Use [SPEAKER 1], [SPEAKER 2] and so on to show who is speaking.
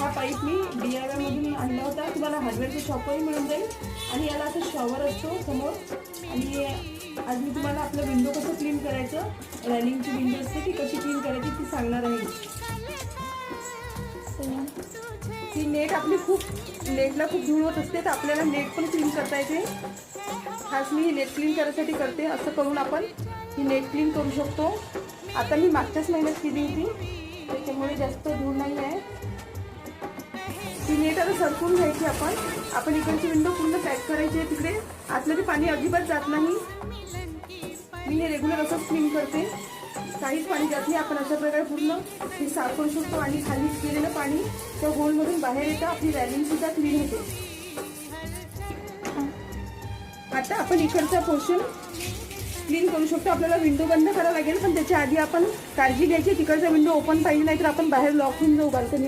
[SPEAKER 1] हा पाईप मी DIY मधून आणला होता. तुम्हाला हार्डवेअरच्या शॉपवरही मिळून जाईल. आणि याला असं शॉवर असतो समोर. आणि आज मी तुम्हाला आपलं विंडो कसं क्लीन करायचं, रॅलिंगची विंडो असते ती कशी क्लीन करायची ती सांगणार आहे. ती नेट आपली नेटला खूप धूळ होत असते, तर आपल्याला नेट पण क्लीन करता येते. खास मी ही नेट क्लीन करायसाठी करते. असं करून आपण ही नेट क्लीन करू शकतो. आता मी मागच्याच महिन्यात केली होती, त्याच्यामुळे जास्त धूळ नाही आहे. ती नेट आता सरकून घ्यायची आपण इकडची विंडो पूर्ण पॅक करायची आहे. तिकडे आतमध्ये पाणी अजिबात जात नाही. मी हे रेग्युलर असंच क्लीन करते, काहीच पाणी जात नाही. आपण अशा प्रकारे पूर्ण हे साफ करू शकतो आणि खाली गेलेलं पाणी त्या होलमधून बाहेर येतं. आपली रॅलिंग सुद्धा क्लीन होते. आता आपण इकडचा पोर्शन क्लीन करू शकतो. आपल्याला विंडो बंद करावं लागेल, पण त्याच्या आधी आपण काळजी घ्यायची तिकडचा विंडो ओपन पाहिजे, नाहीतर आपण बाहेर लॉक होऊन जाऊ बाल्कनी.